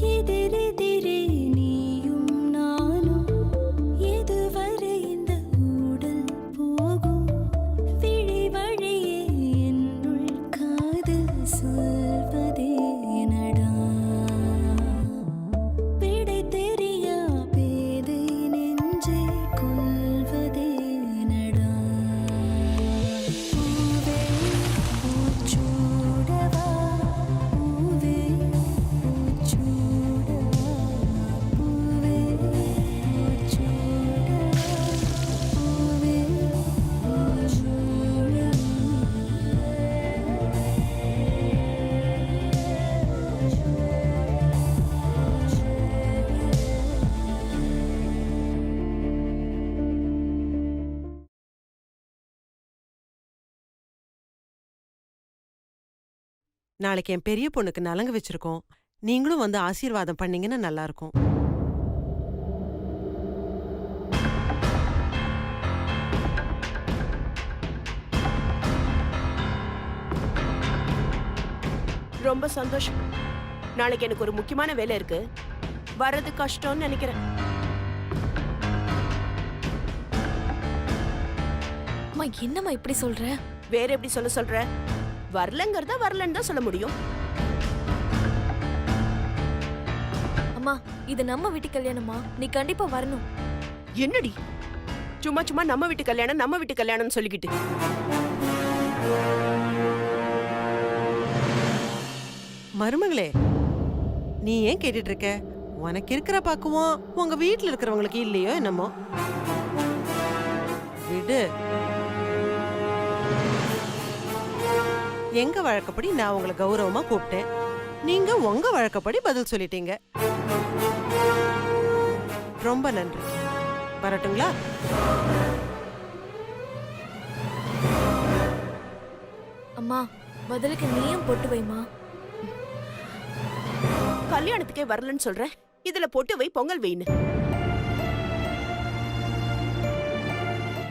எதிரெதிரே நீயும் நானும் எதுவரை இந்த ஊடல் போகும் விழி வழியே என்னுள் காதல் சொல்வதே நடா விடை தெரியா பேதை நெஞ்சை கொள்வதே நடா பூவே பூச்சூடவா பூவே பூச்சூடவா பூவே பூச்சூடவா பூவே நாளைக்கு என் பெரிய பொண்ணுக்கு நலங்கு வச்சிருக்கோம். நீங்களும் வந்து ஆசீர்வாதம் பண்ணீங்கன்னா நல்லா இருக்கும். ரொம்ப சந்தோஷம். நாளைக்கு எனக்கு ஒரு முக்கியமான வேலை இருக்கு. வர்றது கஷ்டம்னு நினைக்கிறேன். அம்மா என்னம்மா இப்படி சொல்ற? வேற எப்படி சொல்ற? வரலங்கிறத வரலன்னு தான் சொல்ல முடியும். அம்மா இது நம்ம வீட்டு கல்யாணமா, நீ கண்டிப்பா வரணும். என்னடி சும்மா சும்மா நம்ம வீட்டு கல்யாணம்னு சொல்லிக்கிட்டு. மருமகளே, நீ ஏன் கேட்டுட்டு இருக்க? உனக்கு இருக்கிற பக்குவம் உங்க வீட்டுல இருக்கிறவங்களுக்கு இல்லையோ என்னமோ. விடு. எங்க வழக்கப்படி நான் உங்களை கௌரவமா கூப்பிட்டேன். நீங்க உங்க வழக்கப்படி பதில் சொல்லிட்டீங்க. ரொம்ப நன்றி. வரட்டுங்களா? அம்மா பதிலுக்கு நீயும் பொட்டு வைமா. கல்யாணத்துக்கே வரலன்னு சொல்ற, இதுல பொட்டு வை, பொங்கல் வைன்னு.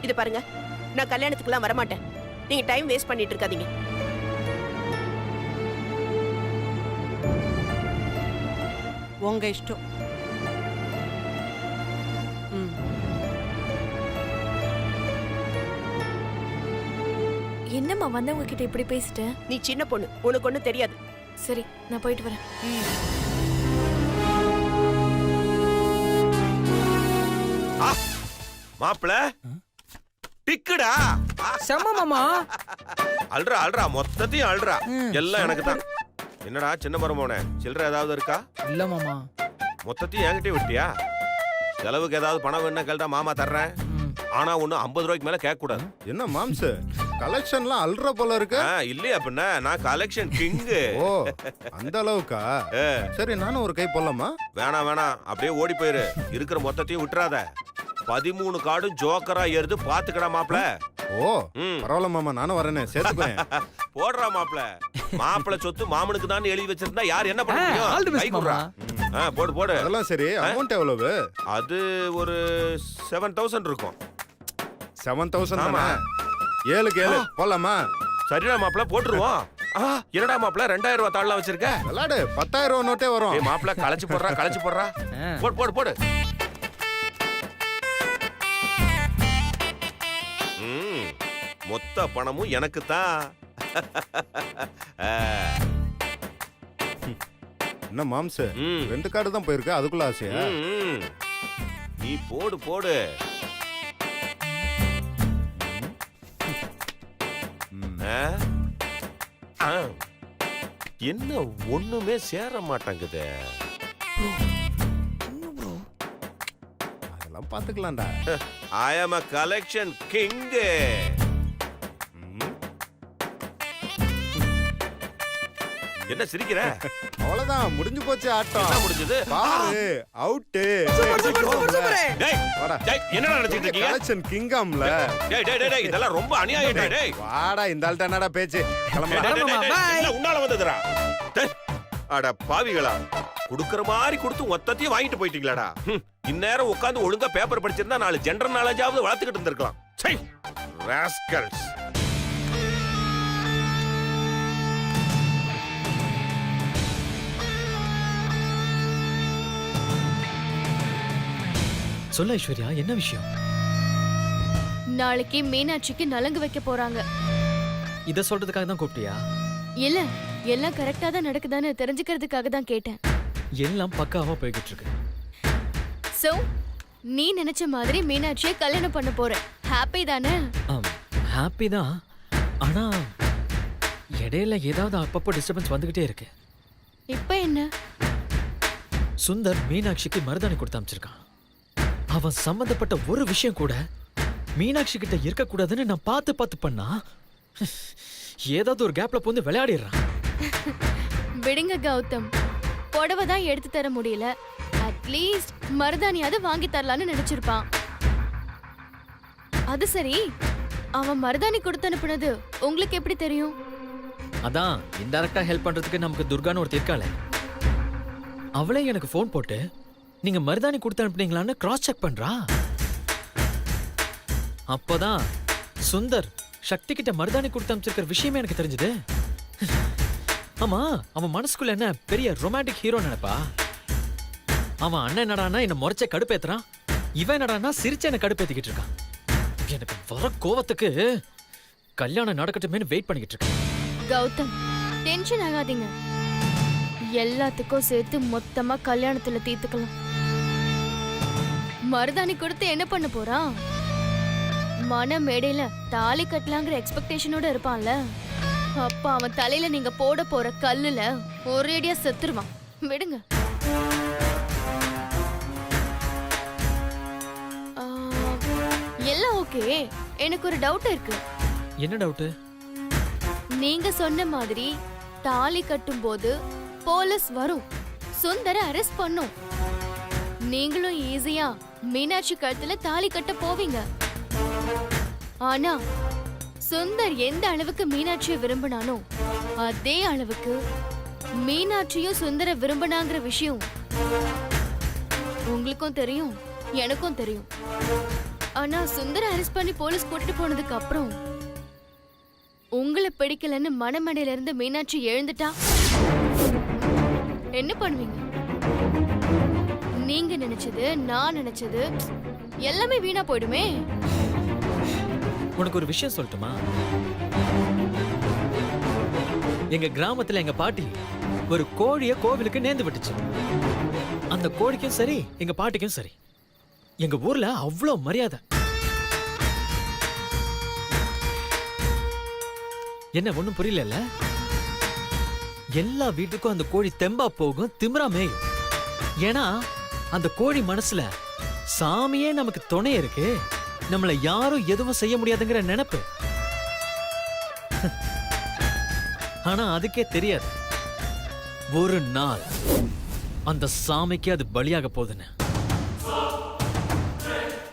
இது பாருங்க, நான் கல்யாணத்துக்குலாம் வரமாட்டேன். நீங்க டைம் வேஸ்ட் பண்ணிட்டு இருக்காதீங்க. உங்க இஷ்டம். என்னம்மா வந்தவங்க கிட்ட இப்படி பேசிட்ட? நீ சின்ன பொண்ணு, உனக்கு ஒண்ணு தெரியாது. சரி நான் போயிட்டு வரேன். மாப்பிள டிக்குடா. செம்ம மாமா. அல்றா மொத்தத்தையும் அல்றா. எல்லாம் எனக்கு தான். என்னடா சின்ன மரமோனே, சில்லற ஏதாவது இருக்கா? இல்ல மாமா. மொத்தத்தையும் என்கிட்டயே விட்டியா? செலவுக்கு ஏதாவது பணம் வேணா கேள்டா, மாமா தர்றேன். ஆனா ஒண்ணு 50 ரூபாய்க்கு மேல கேட்க கூடாது. என்ன மாம்ச கலெக்ஷன்லாம் அல்ற போல இருக்கு. இல்லையா பின்ன, நான் கலெக்ஷன் கிங். ஓ அந்த அளவுக்கா? சரி நானும் ஒரு கை போடலாமா? வேணாம் அப்படியே ஓடி போயிரு. இருக்கிற மொத்தத்தையும் விட்டுறாத. 13 கார்டும் ஜோக்கரா ஏறுது, பாத்துக்கடா மாப்பிள. ஓ பரவாயில்ல மாமா, நானும் வரேனே, சேர்த்துக்கிறேன். போடுறா மாப்பிள சொத்து மாமனுக்கு தான் எழுதி வச்சிருந்தா யார் என்ன பண்ண முடியும்? போடு. அதெல்லாம் சரி, அமௌண்ட் எவ்வளவு? அது ஒரு 7,000 இருக்கும். 7,000 தானே? 7 போலாமா? சரிடா மாப்பிள, போட்டுருவோம். என்னடா மாப்பிள 2000 ரூபாய் தாள்லாம் வச்சிருக்க? விளையாடு, 10,000 ரூபாய் நோட்டே வரும். மாப்பிள களைச்சு போடுறா. போடு. மொத்த பணமும் எனக்கு தான். என்ன மாம்ச 2 கார்டு தான் போயிருக்கு, அதுக்குள்ள ஆசையா? நீ போடு. என்ன ஒண்ணுமே சேர மாட்டேங்குது. அதெல்லாம் பாத்துக்கலாம்டா. I am a collection king. என்ன சிரிக்கிற? அவ்வளவுதான், முடிஞ்சு போச்சு ஆட்டம். என்ன முடிஞ்சது? பாரு அவுட். என்ன நினைச்சிட்டு இருக்கீங்க? கலெக்ஷன் கிங்காம்ல. டேய் இதெல்லாம் ரொம்ப அநியாயம். டேய் வாடா, இந்த ஆள்ட்ட என்னடா பேச்சு? கிளம்பு. உன்னால வந்ததுடா. அட பாவிகளா, குடுக்கற மாதிரி கொடுத்து மொத்தத்தையும் வாங்கிட்டு போயிட்டீங்களாடா. இந்நேரம் உட்கார்ந்து ஒழுங்கா பேப்பர் படிச்சிருந்தா 4 ஜெனரல் நாலேஜாவது வளர்த்துக்கிட்டு இருந்திருக்கலாம். சை ராஸ்கல்ஸ். சொல்ல ஐஸ்வர்யா, என்ன விஷயம்? நாளைக்கு மீனாட்சிக்கு நலங்கு வைக்க போறாங்க. இத சொல்றதுக்காக தான் கூப்பிட்டியா? இல்ல, எல்லாம் கரெக்டா தான் நடக்குதான்னு தெரிஞ்சுக்கிறதுக்காக தான் கேட்டேன். எல்லாம் பக்காவா போய்கிட்டு இருக்கு. சோ நீ நினைச்ச மாதிரி மீனாட்சியை கல்யாணம் பண்ண போற. ஹாப்பி தானே? ஹாப்பி தான். ஆனா இடையில ஏதாவது அப்பப்போ டிஸ்டர்பன்ஸ் வந்துகிட்டே இருக்கு. இப்ப என்ன? சுந்தர் மீனாட்சிக்கு மருதாணி கொடுத்து அமைச்சிருக்கான். அவன் சம்பந்தப்பட்ட ஒரு விஷயம் கூட மீனாட்சி கிட்ட இருக்க கூடாதுன்னு நான் பார்த்து பார்த்து பண்ணா ஏதாவது ஒரு கேப்ல போந்து விளையாடிடுறான். விடுங்க கௌதம், புடவை தான் எடுத்து தர முடியல, அட்லீஸ்ட் மருதாணியாவது வாங்கி தரலான்னு நினைச்சிருப்பான். அது சரி, அவன் மருதாணி கொடுத்து அனுப்புனது உங்களுக்கு எப்படி தெரியும்? அதான் இன்டைரக்டா ஹெல்ப் பண்றதுக்கு நமக்கு துர்கான்னு ஒருத்தர் இருக்காளே, அவளே எனக்கு ஃபோன் போட்டு நீங்க மருதாணி கொடுத்து அனுப்புனீங்களான்னு கிராஸ் செக் பண்றா. அப்போதான் சுந்தர் சக்தி கிட்ட மருதாணி கொடுத்து அனுப்பிச்சிருக்கிற விஷயமே எனக்கு தெரிஞ்சது. ஆமா, அவன் மனசுக்குள்ள என்ன பெரிய ரொமான்டிக் ஹீரோ நினைப்பா? அவன் அண்ணன் என்னடானா என்ன முறைச்ச கடுப்பேத்துறான், இவன் என்னடானா சிரிச்ச என்ன கடுப்பேத்திக்கிட்டு இருக்கான். எனக்கு வர கோவத்துக்கு கல்யாணம் நடக்கட்டுமேனு வெயிட் பண்ணிக்கிட்டு இருக்கேன். கௌதம், டென்ஷன் ஆகாதீங்க. எல்லாத்துக்கும் சேர்த்து மொத்தமா கல்யாணத்துல தீர்த்துக்கலாம். மருதாணி கொடுத்து என்ன பண்ண போறான்? மன மேடையில தாலி கட்டலாங்கிற எக்ஸ்பெக்டேஷனோட இருப்பான்ல, அப்ப அவன் தலையில நீங்க போட போற கல்லுல ஒரேடியா செத்துருவான். விடுங்க. ஆ, எல்லாம் ஓகே. எனக்கு ஒரு டவுட் இருக்கு. என்ன டவுட்? நீங்க சொன்ன மாதிரி தாலி கட்டும் போது போலீஸ் வரும், சுந்தர அரெஸ்ட் பண்ணும். நீங்களும் ஈஸியா மீனாட்சி கழுத்துல தாலி கட்ட போவீங்க. ஆனா சுந்தர் எந்த அளவுக்கு மீனாட்சியை விரும்பினானோ அதே அளவுக்கு மீனாட்சியும் சுந்தர விரும்பினாங்கிற விஷயம் உங்களுக்கும் தெரியும், எனக்கும் தெரியும். ஆனா சுந்தர அரெஸ்ட் பண்ணி போலீஸ் கூட்டிட்டு போனதுக்கு அப்புறம் உங்களை பிடிக்கலன்னு மனமடையில இருந்து மீனாட்சி எழுந்துட்டா என்ன பண்ணுவீங்க? நீங்க நினைச்சது, நான் நினைச்சது எல்லாமே வீணா போயிடுமே. உனக்கு ஒரு விஷயம் சொல்லட்டுமா? எங்க கிராமத்துல எங்க பாட்டி ஒரு கோழிய கோவிலுக்கு நேர்ந்து விட்டுச்சு. அந்த கோழிக்கும் சரி, எங்க பாட்டிக்கும் சரி, எங்க ஊர்ல அவ்வளோ மரியாதை. என்ன ஒண்ணும் புரியல? எல்லா வீட்டுக்கும் அந்த கோழி தெம்பா போகும், திமிரா மேயும். ஏன்னா அந்த கோழி மனசுல சாமியே நமக்கு துணை இருக்கு, நம்மள யாரும் எதுவும் செய்ய முடியாதுங்கிற நினைப்பு. ஆனா அதுக்கே தெரியாது ஒரு நாள் அந்த சாமிக்கு அது பலியாக போகுதுன்னு.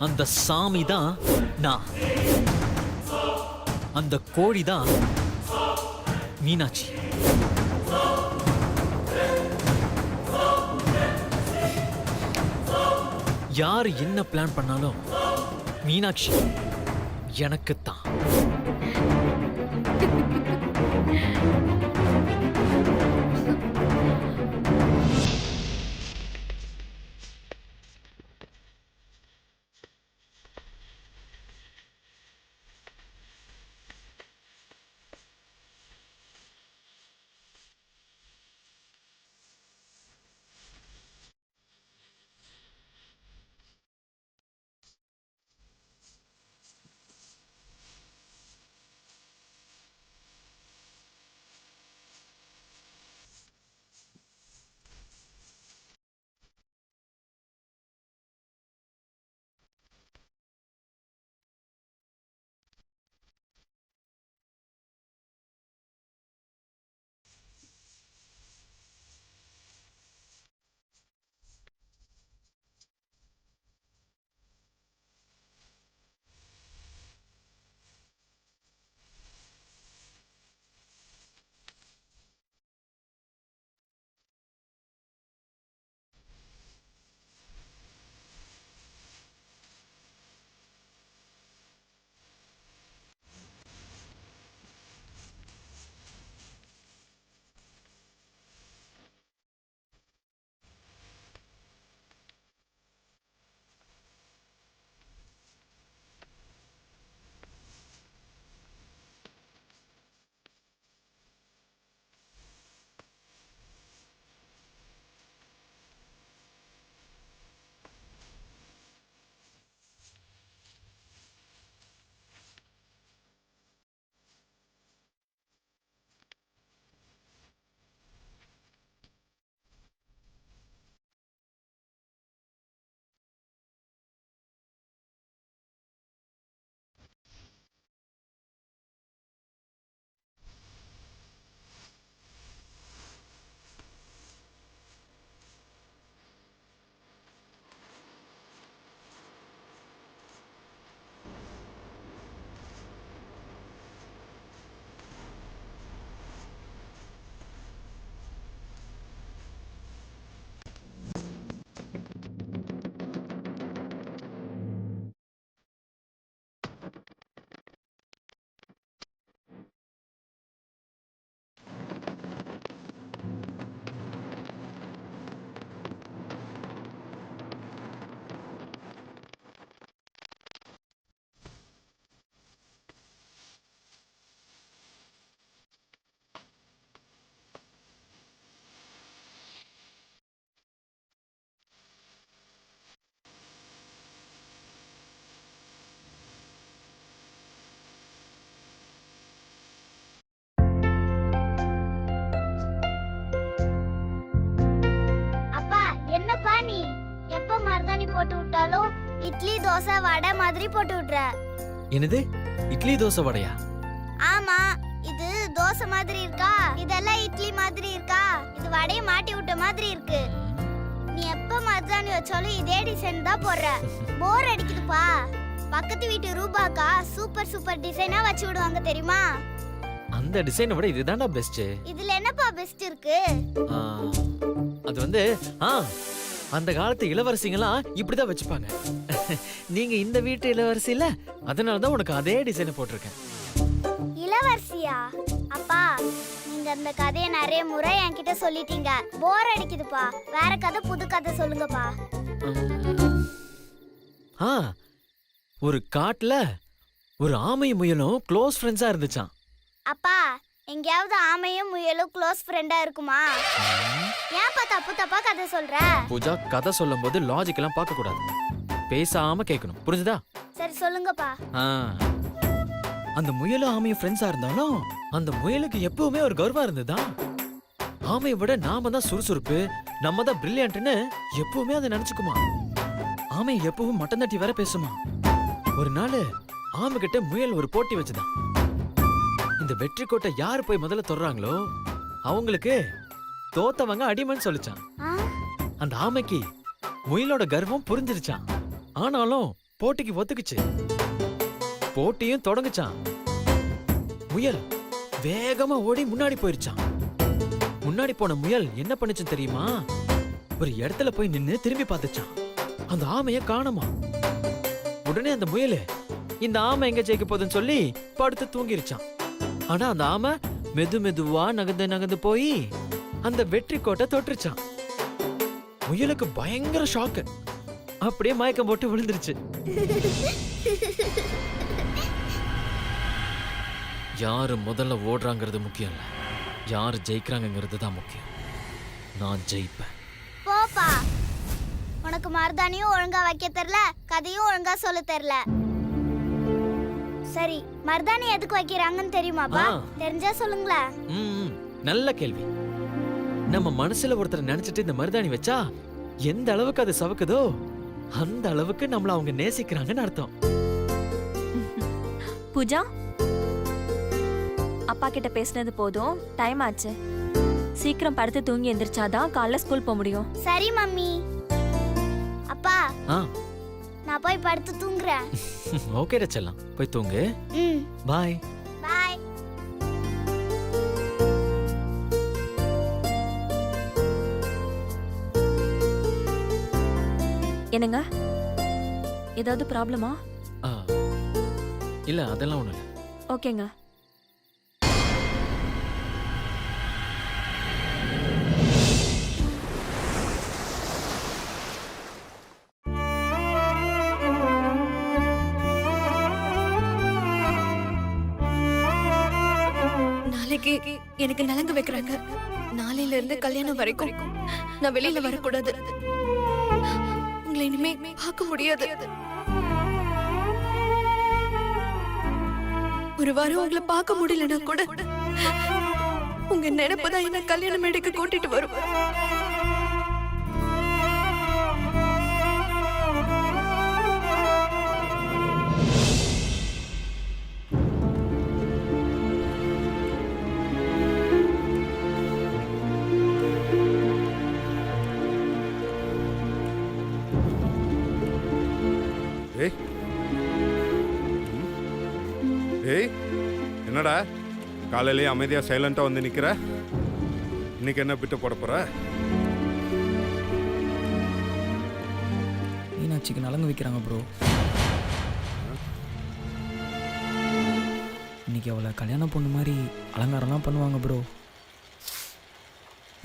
அந்த சாமி தான் நான், அந்த கோழி தான் மீனாட்சி. யாரு என்ன பிளான் பண்ணாலும் மீனாட்சி எனக்குத்தான். போட்டு விட்டாலும் இட்லி தோசை வடை மாதிரி போட்டு விட்ற. என்னது இட்லி தோசை வடையா? ஆமா, இது தோசை மாதிரி இருக்கா, இதெல்லாம் இட்லி மாதிரி இருக்கா, இது வடையை மாட்டி விட்ட மாதிரி இருக்கு. நீ எப்ப மருதாணி வச்சாலும் இதே டிசைன் தான் போடுற. போர் அடிக்குதுப்பா. பக்கத்து வீட்டு ரூபாக்கா சூப்பர் சூப்பர் டிசைனா வச்சு விடுவாங்க தெரியுமா? அந்த டிசைனை விட இதுதான்டா பெஸ்ட். இதுல என்னப்பா பெஸ்ட் இருக்கு? அது வந்து அந்த காலத்து இளவரசிங்கெல்லாம் இப்படிதான் வச்சுப்பாங்க. நீங்க இந்த வீட்டு இளவரசி இல்ல, அதனாலதான் உனக்கு அதே டிசைனை போட்டிருக்கேன். இளவரசியா? அப்பா, நீங்க அந்த கதையை நிறைய முறை என்கிட்ட சொல்லிட்டீங்க. போர் அடிக்குதுப்பா. வேற கதை, புது கதை சொல்லுங்கப்பா. ஒரு காட்டுல ஒரு ஆமையும் முயலும் க்ளோஸ் ஃப்ரெண்ட்ஸா இருந்துச்சாம். அப்பா, எங்கேயாவது ஆமையும் முயலும் க்ளோஸ் ஃப்ரெண்டா இருக்குமா? ஏன்ப்பா தப்பு தப்பா கதை சொல்ற? பூஜா, கதை சொல்லும் போது லாஜிக் எல்லாம் பார்க்க கூடாது, பேசாம கேட்கணும், புரிஞ்சுதா? சரி சொல்லுங்கப்பா. அந்த முயலும் ஆமையும் ஃப்ரெண்ட்ஸா இருந்தாலும் அந்த முயலுக்கு எப்பவுமே ஒரு கர்வம் இருந்ததா. ஆமையை விட நாம தான் சுறுசுறுப்பு, நம்ம தான் பிரில்லியன்ட்னு எப்பவுமே அதை நினைச்சுக்குமா. ஆமை எப்பவும் மட்டம் தட்டி வர பேசுமா. ஒரு நாள் ஆமை கிட்ட முயல் ஒரு போட்டி வச்சுதான். இந்த வெற்றி கோட்டை யாரு போய் முதல்ல தொடுறாங்களோ அவங்களுக்கு தோத்தவங்க அடிமைன்னு சொல்லிச்சான். அந்த ஆமைக்கு முயலோட கர்வம் புரிஞ்சிருச்சான். ஆனாலும் போட்டிக்கு ஒத்துக்குச்சு. போட்டியும் தொடங்குச்சான். முயல் வேகமா ஓடி முன்னாடி போயிருச்சான். முன்னாடி போன முயல் என்ன பண்ணுச்சுன்னு தெரியுமா? ஒரு இடத்துல போய் நின்னு திரும்பி பார்த்துச்சான். அந்த ஆமைய காணோமா. உடனே அந்த முயல் இந்த ஆமை எங்க ஜெயிக்க போகுதுன்னு சொல்லி படுத்து தூங்கிருச்சான். ஆனா அந்த ஆமை மெது மெதுவா நகர்ந்து நகர்ந்து போய் அந்த வெற்றி கோட்டை தொட்டுருச்சான். முயலுக்கு பயங்கர ஷாக்கு. அப்படியே மயக்கம் போட்டு விழுந்துருச்சு. யாரு முதல்ல ஓடுறாங்கிறது முக்கியம் இல்ல, யாரு ஜெயிக்கிறாங்கிறது தான் முக்கியம். நான் ஜெயிப்பேன். போப்பா, உனக்கு மருதாணியும் ஒழுங்கா வைக்க தெரியல, கதையும் ஒழுங்கா சொல்ல தெரியல. சரி, மருதாணி எதுக்கு வைக்கிறாங்கன்னு தெரியுமாப்பா? தெரிஞ்சா சொல்லுங்களேன். நல்ல கேள்வி. நம்ம மனசுல ஒருத்தர் நினைச்சிட்டு இந்த மருதாணி வச்சா எந்த அளவுக்கு அது சவக்குதோ அந்த அளவுக்கு நம்மள அவங்க நேசிக்கிறாங்கன்னு அர்த்தம். பூஜா, அப்பா கிட்ட பேசினது போதும், டைம் ஆச்சு. சீக்கிரம் படுத்து தூங்கி எந்திரிச்சாதான் காலைல ஸ்கூல் போக முடியும். சரி மம்மி. அப்பா, நான் போய் படுத்து தூங்குறேன். ஓகே ரச்சலாம், போய் தூங்கு. பாய். பாய். என்னங்க, ஏதாவது ப்ராப்ளமா? இல்ல, அதெல்லாம் ஒண்ணு இல்ல. ஓகேங்க. நாளைக்கு எனக்கு நலங்கு வைக்கிறாங்க. நாளையில இருந்து கல்யாணம் வரைக்கும் நான் வெளியில வரக்கூடாது. உங்களை இனிமே பார்க்க முடியாது. ஒரு வாரம் உங்களை பார்க்க முடியலன்னா கூட உங்க நினைப்புதான் என்ன கல்யாண மேடைக்கு கூட்டிட்டு வரும். ஏய், என்னடா காலையிலேயே அமைதியா சைலண்டா வந்து நிக்கிற? இன்னைக்கு என்ன பிட்டு போட போற? மீனாட்சிக்கு நலங்கு வைக்கிறாங்க ப்ரோ. இன்னைக்கு அவளை கல்யாணம் பொண்ணு மாதிரி அலங்காரம்லாம் பண்ணுவாங்க ப்ரோ.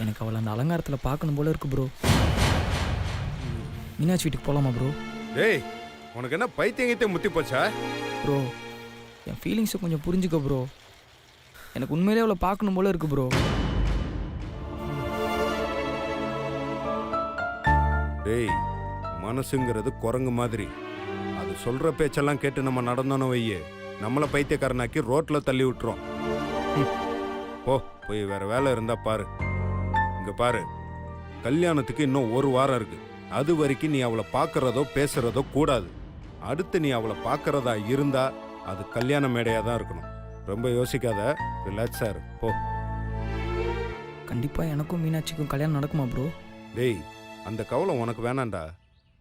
எனக்கு அவளை அந்த அலங்காரத்தில் பார்க்கணும் போல இருக்கு ப்ரோ. மீனாட்சி வீட்டுக்கு போகலாமா ப்ரோ? ஏய், உனக்கு என்ன பைத்தியங்கிட்ட முத்தி போச்சா? ப்ரோ, என் ஃபீலிங்ஸை கொஞ்சம் புரிஞ்சுக்க ப்ரோ. எனக்கு உண்மையிலே அவளை பார்க்கணும் போல இருக்கு ப்ரோ. டேய், மனசுங்கிறது குரங்கு மாதிரி. அது சொல்ற பேச்செல்லாம் கேட்டு நம்ம நடந்தோன்னு வையே, நம்மளை பைத்தியக்காரனாக்கி ரோட்ல தள்ளி விட்டுரும். போய் வேற வேலை இருந்தா பாரு. இங்க பாரு, கல்யாணத்துக்கு இன்னும் ஒரு வாரம் இருக்கு. அது வரைக்கும் நீ அவளை பார்க்கறதோ பேசுறதோ கூடாது. அடுத்து நீ அவளை பார்க்கறதா இருந்தா அது கல்யாண மேடையாக தான் இருக்கணும். ரொம்ப யோசிக்காத, ரிலாக்ஸா இரு போ. கண்டிப்பாக எனக்கும் மீனாட்சிக்கும் கல்யாணம் நடக்குமா ப்ரோ? டேய், அந்த கவலை உனக்கு வேணாண்டா.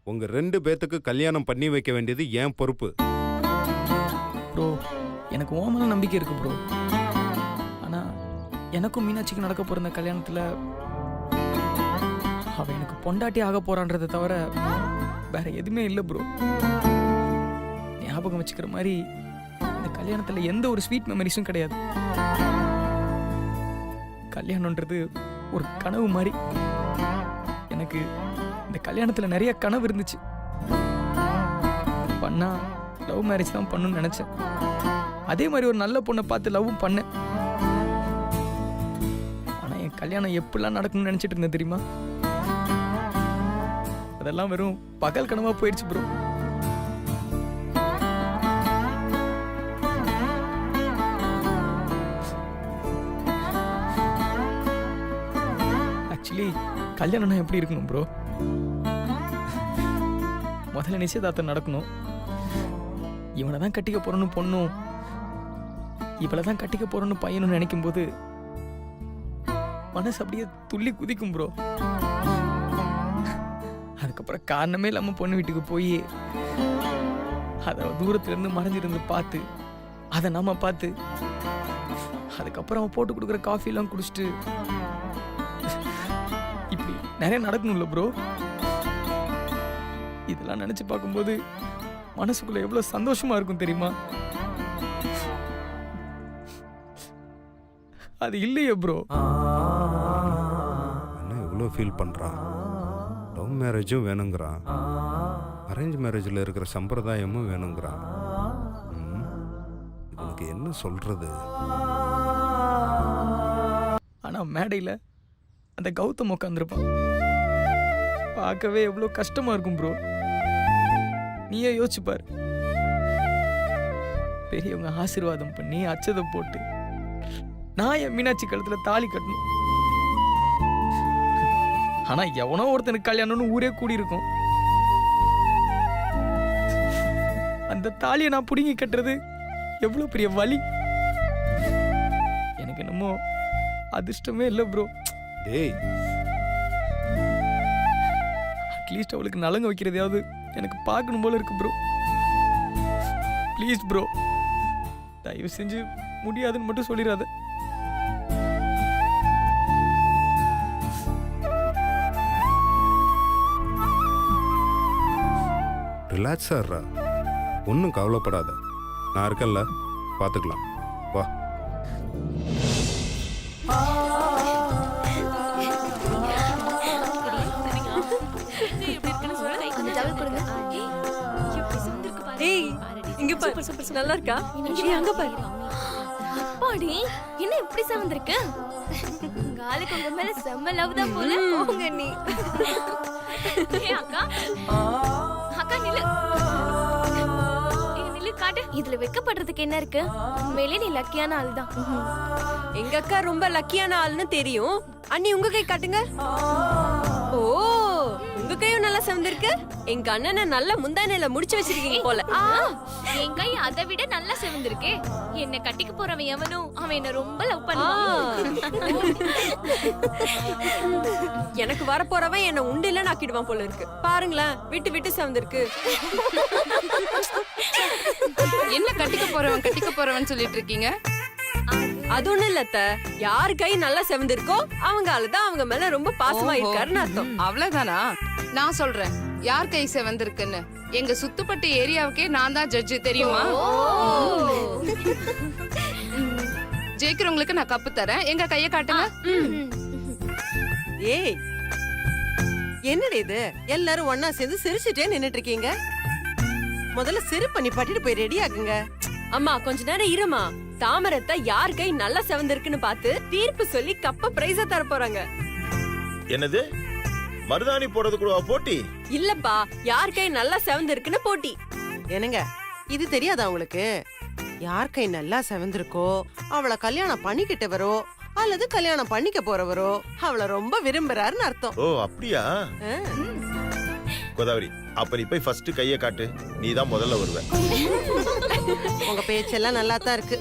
உங்க 2 பேத்துக்கு கல்யாணம் பண்ணி வைக்க வேண்டியது என் பொறுப்பு. ப்ரோ எனக்கு உன் மேல நம்பிக்கை இருக்கு ப்ரோ. ஆனால் எனக்கும் மீனாட்சிக்கு நடக்க போகிற இந்த கல்யாணத்தில் அவன் எனக்கு பொண்டாட்டி ஆக போறான்றதை தவிர வேற எதுவுமே இல்லை ப்ரோ. ஞாபகம் வச்சுக்கிற மாதிரி இந்த கல்யாணத்தில் எந்த ஒரு ஸ்வீட் மெமரிஸும் கிடையாது. கல்யாணம்ன்றது ஒரு கனவு மாதிரி. எனக்கு இந்த கல்யாணத்தில் நிறைய கனவு இருந்துச்சு. பண்ணா லவ் மேரேஜ் தான் பண்ணணும்னு நினச்சேன். அதே மாதிரி ஒரு நல்ல பொண்ணை பார்த்து லவ்வும் பண்ணேன். ஆனால் என் கல்யாணம் எப்படிலாம் நடக்கணும்னு நினச்சிட்டு இருந்தேன் தெரியுமா? அதெல்லாம் வெறும் பகல் கனவா போயிடுச்சு ப்ரோ. ஆக்சுவலி கல்யாணம்னா எப்படி இருக்கணும் ப்ரோ? முதல்ல நிச்சயதார்த்தம் நடக்கணும். இவனை தான் கட்டிக்க போறோன்னு பொண்ணும், இவளை தான் கட்டிக்க போறோன்னு பையனும் நினைக்கும் போது மனசு அப்படியே துள்ளி குதிக்கும் ப்ரோ. அதுக்கப்புறம் காரணமே இல்லாமல் பொண்ணு வீட்டுக்கு போய் அதை தூரத்துல இருந்து மறைஞ்சிருந்து பார்த்து அதை நாம பார்த்து அதுக்கப்புறம் அவன் போட்டு கொடுக்குற காஃபிலாம் குடிச்சிட்டு இப்படி நிறைய நடக்கணும்ல ப்ரோ. இதெல்லாம் நினைச்சு பார்க்கும்போது மனசுக்குள்ள எவ்வளவு சந்தோஷமா இருக்கும் தெரியுமா? அது இல்லையே ப்ரோ. என்ன இவ்வளோ ஃபீல் பண்றான்? லவ் மேரேஜும் வேணுங்கிறான், அரேஞ்ச் மேரேஜில் இருக்கிற சம்பிரதாயமும் வேணுங்கிறான். இவனுக்கு என்ன சொல்றது? ஆனா மேடையில் அந்த கௌதம் உட்காந்துருப்பான். பார்க்கவே எவ்வளோ கஷ்டமா இருக்கும் ப்ரோ. நீயே யோசிச்சு பாரு. பெரியவங்க ஆசீர்வாதம் பண்ணி அச்சதை போட்டு நான் என் மீனாட்சி கழுத்துல தாலி கட்டணும். ஆனா எவனோ ஒருத்தனுக்கு கல்யாணம்னு ஊரே கூடி இருக்கும். அந்த தாலியை நான் புடுங்கி கட்டுறது எவ்வளவு பெரிய வலி. எனக்கு என்னமோ அதிர்ஷ்டமே இல்லை ப்ரோ. டேய், அட்லீஸ்ட் அவளுக்கு நலங்க வைக்கிறதையாவது எனக்கு பார்க்கணும் போல இருக்கு ப்ரோ. ப்ளீஸ் ப்ரோ, தயவு செஞ்சு முடியாதுன்னு மட்டும் சொல்லிடாத. ரிலாக்ஸா இருடா, ஒன்றும் கவலைப்படாத. நான் இருக்கேன்ல, பார்த்துக்கலாம். வா. இங்க பாரு, நல்லா இருக்கா? அங்க பாரு. அப்பாடி என்ன இப்படி சவந்திருக்க? காலுக்கு உங்க மேல செம்ம லவ் தான் போல. போங்க நீ. அக்கா அக்கா நில்லு. நில்லு காட்டு. இதுல வெக்கப்படுறதுக்கு என்ன இருக்கு? உண்மையிலே நீ லக்கியான ஆள் தான். எங்க அக்கா ரொம்ப லக்கியான ஆள்னு தெரியும். அண்ணி உங்க கை காட்டுங்க. ஓ, உங்க கையும் நல்லா செவந்திருக்கு. எங்க அண்ணனை நல்ல முந்தானையில முடிச்சு வச்சிருக்கீங்க போல. என் கை அதை விட நல்லா செவந்திருக்கே. என்ன கட்டிக்க போறவன் எவனும் அவன் என்ன ரொம்ப லவ் பண்ணுவான். எனக்கு வரப்போறவன் என்ன உண்டு இல்ல நாக்கிடுவான் போல இருக்கு. பாருங்களேன், விட்டு விட்டு செவந்திருக்கு. என்ன கட்டிக்க போறவன் சொல்லிட்டு இருக்கீங்க? அது ஒண்ணு இல்லத்த, யார் கை நல்லா செவந்திருக்கோ அவங்களாலதான் அவங்க மேல ரொம்ப பாசமா இருக்காருன்னு அர்த்தம். அவ்வளவுதானா? நான் சொல்றேன் யார் கை செவந்திருக்குன்னு. எங்க சுத்துப்பட்டு ஏரியாவுக்கே நான் தான் ஜட்ஜு, தெரியுமா? ஜெயிக்கிறவங்களுக்கு நான் கப்பு தரேன். எங்க கைய காட்டுங்க. ஏய், என்னடி இது? எல்லாரும் ஒண்ணா சேர்ந்து சிரிச்சுட்டே நின்னுட்டு இருக்கீங்க. முதல்ல சிரிப்ப நீ பட்டிட்டு போய் ரெடி ஆகுங்க. அம்மா கொஞ்ச நேரம் இருமா. தாமரத்தை யார் கை நல்லா செவந்திருக்குன்னு பார்த்து தீர்ப்பு சொல்லி கப்ப பிரைஸா தர போறாங்க. என்னது? மருதாணி போடுறது கூட போட்டி? இல்லப்பா, யார் கை நல்லா செவந்திருக்குன்னு போட்டி. என்னங்க, இது தெரியாதா உங்களுக்கு? யார் கை நல்லா செவந்திருக்கோ அவளை கல்யாணம் பண்ணிக்கிட்டவரோ அல்லது கல்யாணம் பண்ணிக்க போறவரோ அவளை ரொம்ப விரும்புறாருன்னு அர்த்தம். ஓ அப்படியா? கோதாவரி அப்ப நீ போய் ஃபர்ஸ்ட் கையை காட்டு, நீ தான் முதல்ல வருவ. உங்க பேச்செல்லாம் நல்லா தான் இருக்கு.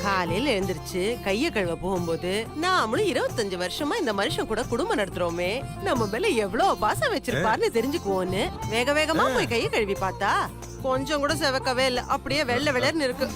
காலையில எழுந்திருச்சு கைய கழுவ போகும்போது நாமளும் 25 வருஷமா இந்த மனுஷன் கூட குடும்பம் நடத்துறோமே, நம்ம மேல எவ்வளவு பாசம் வச்சிருப்பாருன்னு தெரிஞ்சுக்குவோன்னு வேக வேகமா போய் கைய கழுவி பார்த்தா கொஞ்சம் கூட செவக்கவே இல்ல, அப்படியே வெள்ளை வெள்ளர்னு இருக்கு.